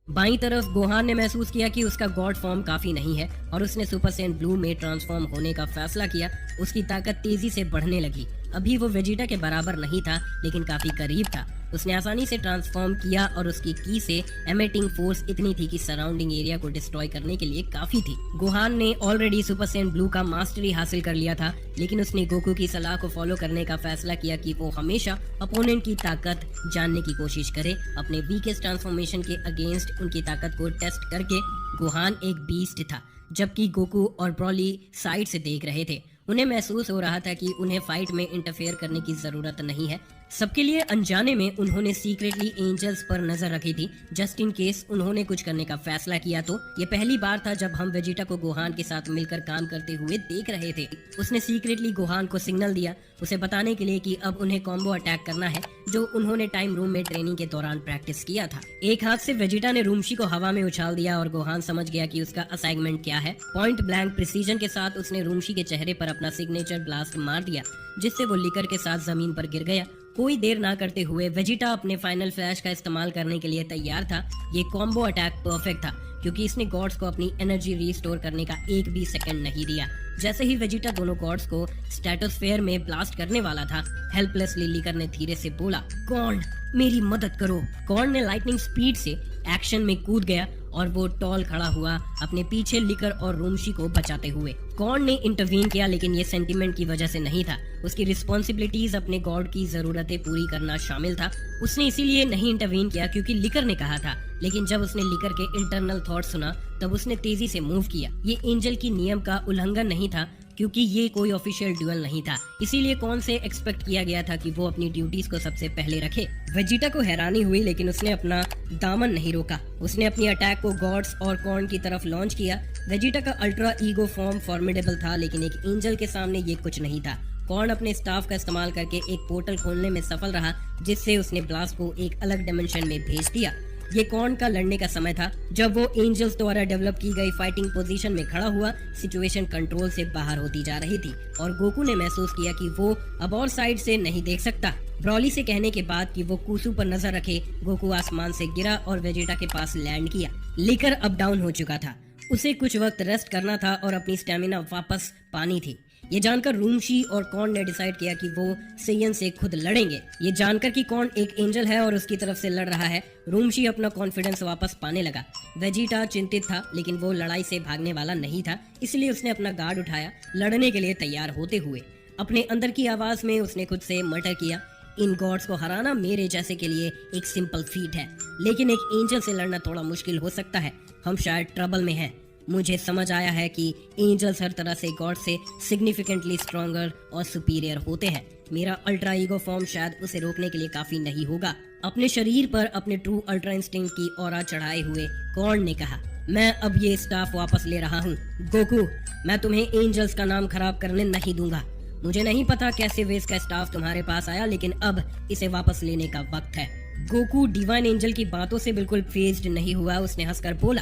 बाईं तरफ गोहान ने महसूस किया कि उसका गॉड फॉर्म काफी नहीं है और उसने सुपर सैयन ब्लू में ट्रांसफॉर्म होने का फैसला किया। उसकी ताकत तेजी से बढ़ने लगी। अभी वो वेजिटा के बराबर नहीं था, लेकिन काफी करीब था। उसने आसानी से ट्रांसफॉर्म किया और उसकी की से एमिटिंग फोर्स इतनी थी कि सराउंडिंग एरिया को डिस्ट्रॉय करने के लिए काफी थी। गोहान ने ऑलरेडी सुपर सैयन ब्लू का मास्टरी हासिल कर लिया था, लेकिन उसने गोकू की सलाह को फॉलो करने का फैसला किया कि वो हमेशा अपोनेंट की ताकत जानने की कोशिश करे। अपने वीकेस्ट ट्रांसफॉर्मेशन के अगेंस्ट उनकी ताकत को टेस्ट करके गोहान एक बीस्ट था, जबकि गोकू और ब्रॉली साइड से देख रहे थे। उन्हें महसूस हो रहा था कि उन्हें फाइट में इंटरफेयर करने की जरूरत नहीं है। सबके लिए अनजाने में उन्होंने सीक्रेटली एंजल्स पर नजर रखी थी, जस्ट इन केस उन्होंने कुछ करने का फैसला किया तो। ये पहली बार था जब हम वेजिटा को गोहान के साथ मिलकर काम करते हुए देख रहे थे। उसने सीक्रेटली गोहान को सिग्नल दिया, उसे बताने के लिए कि अब उन्हें कॉम्बो अटैक करना है, जो उन्होंने टाइम रूम में ट्रेनिंग के दौरान प्रैक्टिस किया था। एक हाथ से वेजिटा ने रूमशी को हवा में उछाल दिया और गोहान समझ गया कि उसका असाइनमेंट क्या है। पॉइंट ब्लैंक प्रिसीजन के साथ उसने रूमशी के चेहरे पर अपना सिग्नेचर ब्लास्ट मार दिया, जिससे वो लिकर के साथ जमीन पर गिर गया। कोई देर ना करते हुए वेजिटा अपने फाइनल फ्लैश का इस्तेमाल करने के लिए तैयार था। ये कॉम्बो अटैक परफेक्ट था, क्योंकि इसने गॉड्स को अपनी एनर्जी रिस्टोर करने का एक भी सेकंड नहीं दिया। जैसे ही वेजिटा दोनों गॉड्स को स्ट्रेटोस्फेयर में ब्लास्ट करने वाला था, हेल्पलेसली लिकर ने धीरे से बोला, कॉर्न मेरी मदद करो। कॉर्न ने लाइटनिंग स्पीड से एक्शन में कूद गया और वो टॉल खड़ा हुआ, अपने पीछे लिकर और रूमशी को बचाते हुए। कॉर्न ने इंटरवीन किया, लेकिन ये सेंटिमेंट की वजह से नहीं था। उसकी रिस्पॉन्सिबिलिटीज अपने गॉड की जरूरतें पूरी करना शामिल था। उसने इसीलिए नहीं इंटरवीन किया क्योंकि लिकर ने कहा था, लेकिन जब उसने लिकर के इंटरनल थॉट सुना तब उसने तेजी से मूव किया। ये एंजल की नियम का उल्लंघन नहीं था, क्योंकि ये कोई ऑफिशियल ड्यूअल नहीं था, इसीलिए कौन से एक्सपेक्ट किया गया था कि वो अपनी ड्यूटीज को सबसे पहले रखे। वेजिटा को हैरानी हुई, लेकिन उसने अपना दामन नहीं रोका। उसने अपनी अटैक को गॉड्स और कॉर्न की तरफ लॉन्च किया। वेजिटा का अल्ट्रा ईगो फॉर्म फॉर्मिडेबल था, लेकिन एक एंजल के सामने ये कुछ नहीं था। कॉर्न अपने स्टाफ का इस्तेमाल करके एक पोर्टल खोलने में सफल रहा, जिससे उसने ब्लास्ट को एक अलग डायमेंशन में भेज दिया। ये कॉर्न का लड़ने का समय था, जब वो एंजल्स द्वारा डेवलप की गई फाइटिंग पोजीशन में खड़ा हुआ। सिचुएशन कंट्रोल से बाहर होती जा रही थी और गोकू ने महसूस किया कि वो अब और साइड से नहीं देख सकता। ब्रॉली से कहने के बाद कि वो कुसू पर नजर रखे, गोकू आसमान से गिरा और वेजिटा के पास लैंड किया। लिकर अप डाउन हो चुका था, उसे कुछ वक्त रेस्ट करना था और अपनी स्टेमिना वापस पानी थी। ये जानकर रूमशी और कॉर्न ने डिसाइड किया कि वो सेयन से खुद लड़ेंगे। ये जानकर कि कॉर्न एक एंजल है और उसकी तरफ से लड़ रहा है, रूमशी अपना कॉन्फिडेंस वापस पाने लगा। वेजिटा चिंतित था, लेकिन वो लड़ाई से भागने वाला नहीं था, इसलिए उसने अपना गार्ड उठाया, लड़ने के लिए तैयार होते हुए। अपने अंदर की आवाज में उसने खुद से मटर किया, इन गॉड्स को हराना मेरे जैसे के लिए एक सिंपल फीट है, लेकिन एक एंजल से लड़ना थोड़ा मुश्किल हो सकता है। हम शायद ट्रबल में हैं। मुझे समझ आया है कि एंजल्स हर तरह से गॉड से सिग्निफिकेंटली स्ट्रॉन्गर और सुपीरियर होते हैं। मेरा अल्ट्रा ईगो फॉर्म शायद उसे रोकने के लिए काफी नहीं होगा। अपने शरीर पर अपने ट्रू अल्ट्रा इंस्टिंक्ट की ऑरा चढ़ाए हुए कॉर्न ने कहा, मैं अब ये स्टाफ वापस ले रहा हूँ। गोकू, मैं तुम्हें एंजल्स का नाम खराब करने नहीं दूंगा। मुझे नहीं पता कैसे वेस का स्टाफ तुम्हारे पास आया, लेकिन अब इसे वापस लेने का वक्त है। गोकू डिवाइन एंजल की बातों से बिल्कुल फेज्ड नहीं हुआ। उसने हंसकर बोला,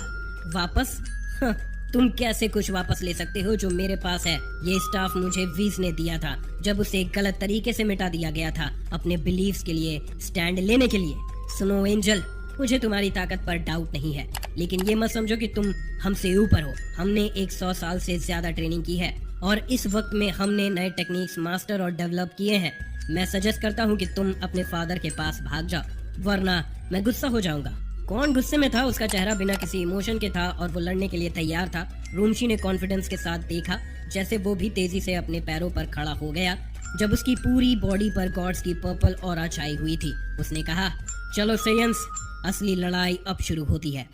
वापस? तुम कैसे कुछ वापस ले सकते हो जो मेरे पास है? ये स्टाफ मुझे वीज ने दिया था, जब उसे गलत तरीके से मिटा दिया गया था, अपने बिलीव्स के लिए स्टैंड लेने के लिए। सुनो एंजल, मुझे तुम्हारी ताकत पर डाउट नहीं है, लेकिन ये मत समझो कि तुम हमसे ऊपर हो। हमने 100 साल से ज्यादा ट्रेनिंग की है और इस वक्त में हमने नए टेक्निक्स मास्टर और डेवलप किए हैं। मैं सजेस्ट करता हूँ कि तुम अपने फादर के पास भाग जाओ, वरना मैं गुस्सा हो जाऊंगा। कौन गुस्से में था? उसका चेहरा बिना किसी इमोशन के था और वो लड़ने के लिए तैयार था। रूमशी ने कॉन्फिडेंस के साथ देखा, जैसे वो भी तेजी से अपने पैरों पर खड़ा हो गया, जब उसकी पूरी बॉडी पर गॉड्स की पर्पल ऑरा छाई हुई थी। उसने कहा, चलो सेयंस, असली लड़ाई अब शुरू होती है।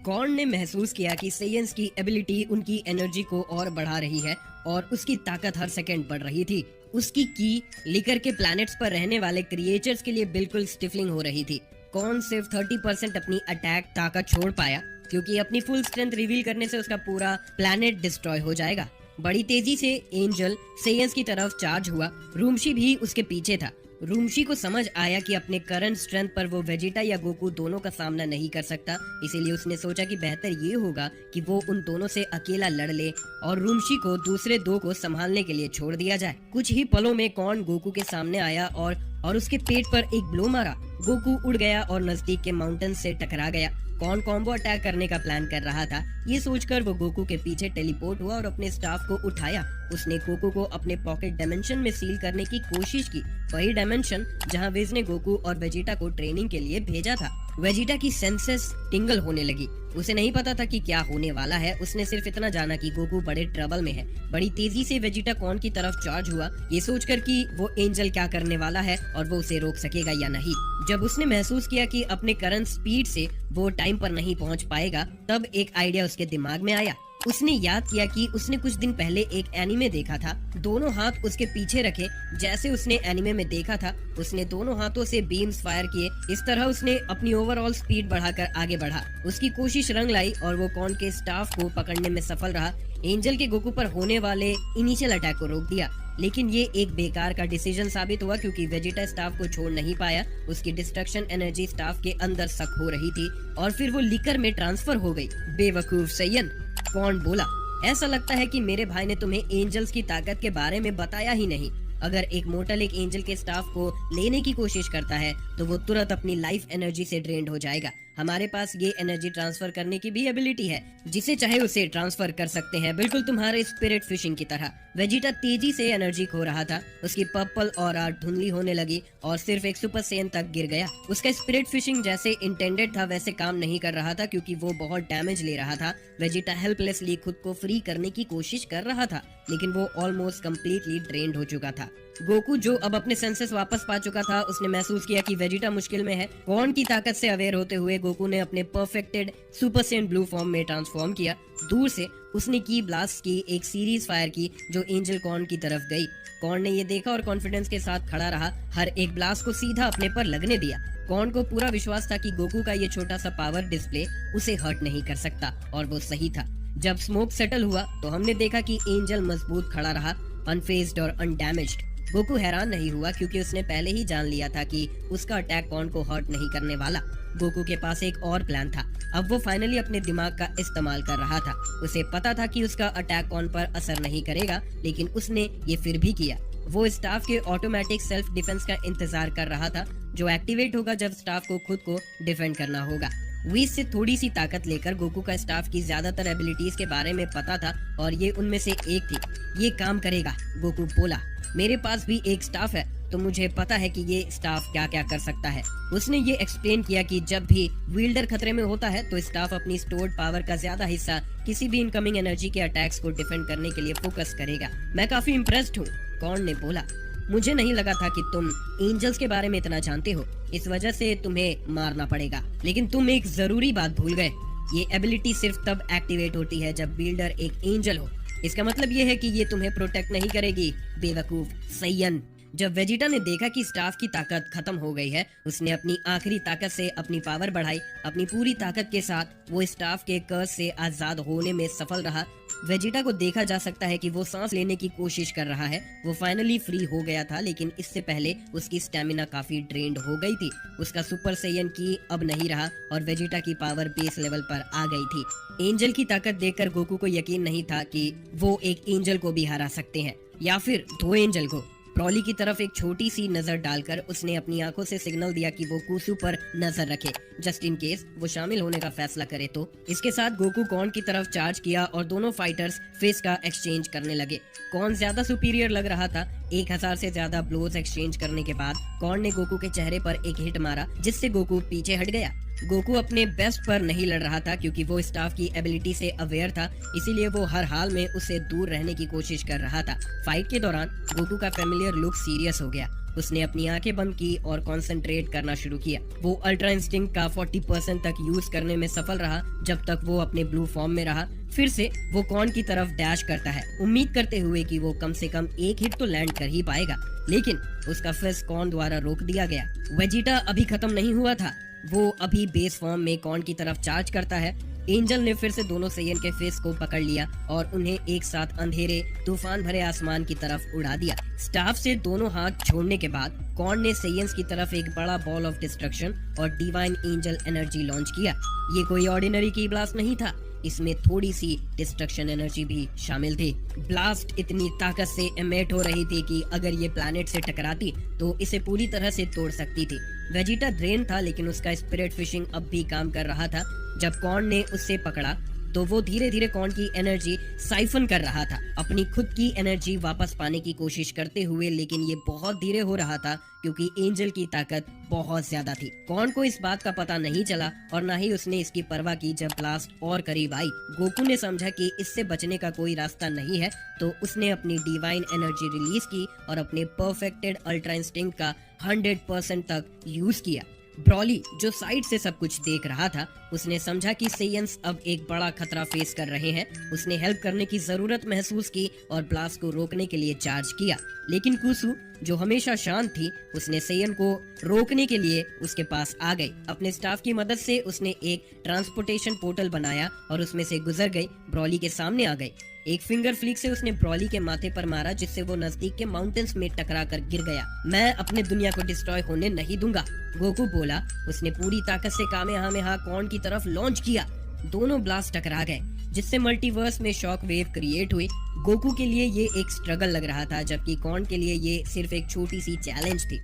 कॉर्न ने महसूस किया कि सेयंस की एबिलिटी उनकी एनर्जी को और बढ़ा रही है और उसकी ताकत हर सेकंड बढ़ रही थी। उसकी की लिकर के प्लैनेट्स पर रहने वाले क्रिएचर्स के लिए बिल्कुल स्टिफलिंग हो रही थी। कॉर्न सिर्फ 30% अपनी अटैक ताकत छोड़ पाया, क्योंकि अपनी फुल स्ट्रेंथ रिवील करने से उसका पूरा प्लैनेट डिस्ट्रॉय हो जाएगा। बड़ी तेजी से एंजल सेयंस की तरफ चार्ज हुआ। रूमशी भी उसके पीछे था। रूमशी को समझ आया कि अपने करंट स्ट्रेंथ पर वो वेजिटा या गोकू दोनों का सामना नहीं कर सकता, इसीलिए उसने सोचा कि बेहतर ये होगा कि वो उन दोनों से अकेला लड़ ले और रूमशी को दूसरे दो को संभालने के लिए छोड़ दिया जाए। कुछ ही पलों में कॉर्न गोकू के सामने आया और उसके पेट पर एक ब्लो मारा। गोकू उड़ गया और नजदीक के माउंटेन से टकरा गया। कौन कॉम्बो अटैक करने का प्लान कर रहा था। ये सोचकर वो गोकू के पीछे टेलीपोर्ट हुआ और अपने स्टाफ को उठाया। उसने गोकू को अपने पॉकेट डायमेंशन में सील करने की कोशिश की, वही डायमेंशन जहां विज ने गोकू और वेजिटा को ट्रेनिंग के लिए भेजा था। वेजिटा की सेंसेस टिंगल होने लगी। उसे नहीं पता था कि क्या होने वाला है, उसने सिर्फ इतना जाना कि गोकू बड़े ट्रबल में है। बड़ी तेजी से वेजिटा कॉर्न की तरफ चार्ज हुआ, ये सोचकर कि वो एंजल क्या करने वाला है और वो उसे रोक सकेगा या नहीं। जब उसने महसूस किया कि अपने करंट स्पीड से वो टाइम पर नहीं पहुंच पाएगा, तब एक आइडिया उसके दिमाग में आया। उसने याद किया कि उसने कुछ दिन पहले एक एनिमे देखा था। दोनों हाथ उसके पीछे रखे जैसे उसने एनिमे में देखा था। उसने दोनों हाथों से बीम्स फायर किए। इस तरह उसने अपनी ओवरऑल स्पीड बढ़ाकर आगे बढ़ा। उसकी कोशिश रंग लाई और वो कॉर्न के स्टाफ को पकड़ने में सफल रहा। एंजल के गोकू पर होने वाले इनिशियल अटैक को रोक दिया, लेकिन ये एक बेकार का डिसीजन साबित हुआ क्योंकि वेजिटा स्टाफ को छोड़ नहीं पाया। उसकी डिस्ट्रक्शन एनर्जी स्टाफ के अंदर सक हो रही थी और फिर वो लिकर में ट्रांसफर हो गई। बेवकूफ सैयन, कौन बोला, ऐसा लगता है कि मेरे भाई ने तुम्हें एंजल्स की ताकत के बारे में बताया ही नहीं। अगर एक मोर्टल एक एंजल के स्टाफ को लेने की कोशिश करता है तो वो तुरंत अपनी लाइफ एनर्जी से ड्रेन्ड हो जाएगा। हमारे पास ये एनर्जी ट्रांसफर करने की भी एबिलिटी है, जिसे चाहे उसे ट्रांसफर कर सकते हैं, बिल्कुल तुम्हारे स्पिरिट फिशिंग की तरह। वेजिटा तेजी से एनर्जी खो रहा था। उसकी पर्पल ऑरा धुंधली होने लगी और सिर्फ एक सुपर सेन तक गिर गया। उसका स्पिरिट फिशिंग जैसे इंटेंडेड था वैसे काम नहीं कर रहा था क्योंकि वो बहुत डैमेज ले रहा था। वेजिटा हेल्पलेसली खुद को फ्री करने की कोशिश कर रहा था, लेकिन वो ऑलमोस्ट कम्प्लीटली ड्रेन्ड हो चुका था। गोकू जो अब अपने सेंसेस वापस पा चुका था, उसने महसूस किया कि वेजिटा मुश्किल में है। कॉर्न की ताकत से अवेयर होते हुए गोकू ने अपने perfected super Sen blue form में ट्रांसफॉर्म किया। दूर से उसने की ब्लास्ट की एक सीरीज फायर की जो एंजल कॉर्न की तरफ गई। कॉर्न ने ये देखा और कॉन्फिडेंस के साथ खड़ा रहा, हर एक ब्लास्ट को सीधा अपने पर लगने दिया। कॉर्न को पूरा विश्वास था कि गोकू का ये छोटा सा पावर डिस्प्ले उसे हर्ट नहीं कर सकता, और वो सही था। जब स्मोक सेटल हुआ तो हमने देखा कि एंजल मजबूत खड़ा रहा, अनफेज्ड और अनडैमेज्ड। गोकू हैरान नहीं हुआ क्योंकि उसने पहले ही जान लिया था कि उसका अटैक कॉर्न को हर्ट नहीं करने वाला। गोकू के पास एक और प्लान था। अब वो फाइनली अपने दिमाग का इस्तेमाल कर रहा था। उसे पता था कि उसका अटैक कॉर्न पर असर नहीं करेगा, लेकिन उसने ये फिर भी किया। वो स्टाफ के ऑटोमेटिक सेल्फ डिफेंस का इंतजार कर रहा था, जो एक्टिवेट होगा जब स्टाफ को खुद को डिफेंड करना होगा। वीज से थोड़ी सी ताकत लेकर गोकू का स्टाफ की ज्यादातर एबिलिटीज के बारे में पता था और ये उनमें से एक थी। ये काम करेगा, गोकू बोला। मेरे पास भी एक स्टाफ है, तो मुझे पता है कि ये स्टाफ क्या क्या कर सकता है। उसने ये एक्सप्लेन किया कि जब भी विल्डर खतरे में होता है तो स्टाफ अपनी स्टोर्ड पावर का ज्यादा हिस्सा किसी भी इनकमिंग एनर्जी के अटैक्स को डिफेंड करने के लिए फोकस करेगा। मैं काफी इम्प्रेस्ड हूँ, कॉर्न ने बोला। मुझे नहीं लगा था कि तुम एंजल्स के बारे में इतना जानते हो, इस वजह से तुम्हें मारना पड़ेगा। लेकिन तुम एक जरूरी बात भूल गए, ये एबिलिटी सिर्फ तब एक्टिवेट होती है जब बिल्डर एक एंजल हो। इसका मतलब ये है कि ये तुम्हें प्रोटेक्ट नहीं करेगी, बेवकूफ सैयन। जब वेजिटा ने देखा कि स्टाफ की ताकत खत्म हो गई है, उसने अपनी आखिरी ताकत से अपनी पावर बढ़ाई। अपनी पूरी ताकत के साथ वो स्टाफ के कर्ज से आजाद होने में सफल रहा। वेजिटा को देखा जा सकता है कि वो सांस लेने की कोशिश कर रहा है। वो फाइनली फ्री हो गया था, लेकिन इससे पहले उसकी स्टेमिना काफी ड्रेन्ड हो गई थी। उसका सुपर सैयन की अब नहीं रहा और वेजिटा की पावर बेस लेवल पर आ गई थी। एंजल की ताकत देखकर गोकू को यकीन नहीं था कि वो एक एंजल को भी हरा सकते हैं, या फिर दो एंजल को। ब्रॉली की तरफ एक छोटी सी नजर डालकर उसने अपनी आंखों से सिग्नल दिया कि वो कूसू पर नजर रखे, जस्ट इन केस वो शामिल होने का फैसला करे तो। इसके साथ गोकू कॉर्न की तरफ चार्ज किया और दोनों फाइटर्स फेस का एक्सचेंज करने लगे। कॉर्न ज्यादा सुपीरियर लग रहा था। 1000 से ज्यादा ब्लोज एक्सचेंज करने के बाद कॉर्न ने गोकू के चेहरे पर एक हिट मारा, जिससे गोकू पीछे हट गया। गोकू अपने बेस्ट पर नहीं लड़ रहा था क्योंकि वो स्टाफ की एबिलिटी से अवेयर था, इसीलिए वो हर हाल में उससे दूर रहने की कोशिश कर रहा था। फाइट के दौरान गोकू का फेमिलियर लुक सीरियस हो गया। उसने अपनी आंखें बंद की और कंसंट्रेट करना शुरू किया। वो अल्ट्रा इंस्टिंक्ट का 40% तक यूज करने में सफल रहा जब तक वो अपने ब्लू फॉर्म में रहा। फिर से वो कॉर्न की तरफ डैश करता है, उम्मीद करते हुए कि वो कम से कम एक हिट तो लैंड कर ही पाएगा, लेकिन उसका फेस कॉर्न द्वारा रोक दिया गया। वेजिटा अभी खत्म नहीं हुआ था, वो अभी बेस फॉर्म में कॉर्न की तरफ चार्ज करता है। एंजल ने फिर से दोनों सैयन के फेस को पकड़ लिया और उन्हें एक साथ अंधेरे तूफान भरे आसमान की तरफ उड़ा दिया। स्टाफ से दोनों हाथ छोड़ने के बाद कॉर्न ने सैयन्स की तरफ एक बड़ा बॉल ऑफ डिस्ट्रक्शन और डिवाइन एंजल एनर्जी लॉन्च किया। ये कोई ऑर्डिनरी की ब्लास्ट नहीं था, इसमें थोड़ी सी डिस्ट्रक्शन एनर्जी भी शामिल थी। ब्लास्ट इतनी ताकत से एमिट हो रही थी कि अगर ये प्लैनेट से टकराती तो इसे पूरी तरह से तोड़ सकती थी। वेजिटा ड्रेन था, लेकिन उसका स्पिरिट फिशिंग अब भी काम कर रहा था। जब कॉर्न ने उससे पकड़ा तो वो धीरे धीरे कॉर्न की एनर्जी साइफन कर रहा था, अपनी खुद की एनर्जी वापस पाने की कोशिश करते हुए, लेकिन ये बहुत धीरे हो रहा था क्योंकि एंजल की ताकत बहुत ज्यादा थी। कॉर्न को इस बात का पता नहीं चला और ना ही उसने इसकी परवाह की। जब ब्लास्ट और करीब आई, गोकू ने समझा कि इससे बचने का कोई रास्ता नहीं है, तो उसने अपनी डिवाइन एनर्जी रिलीज की और अपने परफेक्टेड अल्ट्रा इंस्टिंक्ट का 100% तक यूज किया। ब्रॉली, जो साइड से सब कुछ देख रहा था, उसने समझा कि सेयंस अब एक बड़ा खतरा फेस कर रहे हैं। उसने हेल्प करने की जरूरत महसूस की और ब्लास्ट को रोकने के लिए चार्ज किया। लेकिन कुसु, जो हमेशा शांत थी, उसने सेयन को रोकने के लिए उसके पास आ गई। अपने स्टाफ की मदद से उसने एक ट्रांसपोर्टेशन पोर्टल बनाया और उसमें से गुजर गई, ब्रॉली के सामने आ गई। एक फिंगर फ्लिक से उसने ब्रॉली के माथे पर मारा, जिससे वो नजदीक के माउंटेन्स में टकरा कर गिर गया। मैं अपने दुनिया को डिस्ट्रॉय होने नहीं दूंगा, गोकू बोला। उसने पूरी ताकत से कामेहामेहा कॉर्न की तरफ लॉन्च किया। दोनों ब्लास्ट टकरा गए, जिससे मल्टीवर्स में शॉक वेव क्रिएट हुई। गोकू के लिए ये एक स्ट्रगल लग रहा था, जबकि कॉर्न के लिए ये सिर्फ एक छोटी सी चैलेंज थी।